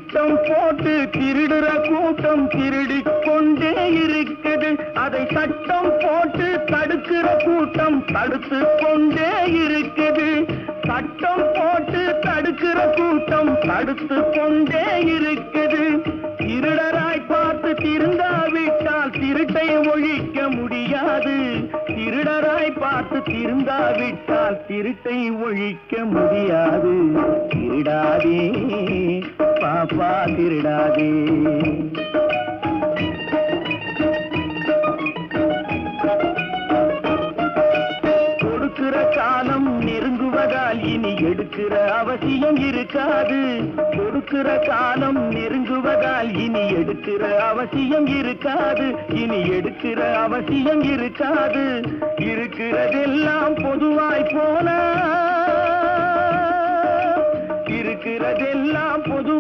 திட்டம் போட்டு திருடுற கூட்டம் திருடிக் கொண்டே இருக்குது. அதை சட்டம் போட்டு தடுக்கிற கூட்டம் தடுத்து கொண்டே இருக்குது. சட்டம் போட்டு தடுக்கிற கூட்டம் தடுத்து கொண்டே இருக்குது. திருடராய் பார்த்து திருந்தாவிட்டால் திருட்டை ஒழிக்க முடியாது. திருடராய் பார்த்து திருந்தாவிட்டால் திருட்டை ஒழிக்க முடியாது. திருடாதே பாப்பா திருடாதே. கொடுக்கிற காலம் நெருங்குவதால் இனி எடுக்கிற அவசியம் இருக்காது. கொடுக்கிற காலம் நெருங்குவதால் இனி எடுக்கிற அவசியம் இருக்காது. இனி எடுக்கிற அவசியம் இருக்காது. இருக்கிறதெல்லாம் பொதுவாய் போன இருக்கிறதெல்லாம் பொது